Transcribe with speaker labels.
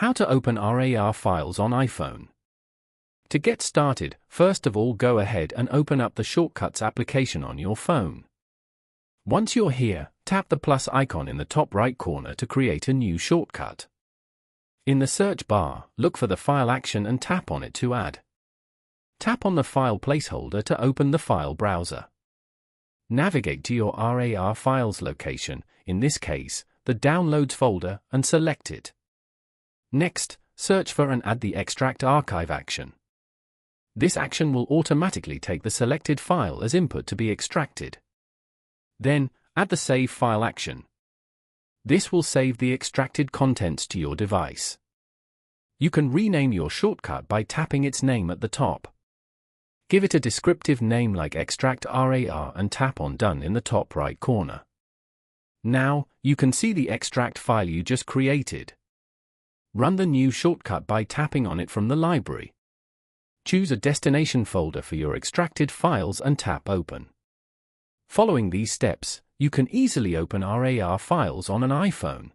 Speaker 1: How to open RAR files on iPhone. To get started, first of all go ahead and open up the Shortcuts application on your phone. Once you're here, tap the plus icon in the top right corner to create a new shortcut. In the search bar, look for the file action and tap on it to add. Tap on the file placeholder to open the file browser. Navigate to your RAR files location, in this case, the Downloads folder, and select it. Next, search for and add the Extract Archive action. This action will automatically take the selected file as input to be extracted. Then, add the Save File action. This will save the extracted contents to your device. You can rename your shortcut by tapping its name at the top. Give it a descriptive name like Extract RAR and tap on Done in the top right corner. Now, you can see the extract file you just created. Run the new shortcut by tapping on it from the library. Choose a destination folder for your extracted files and tap Open. Following these steps, you can easily open RAR files on an iPhone.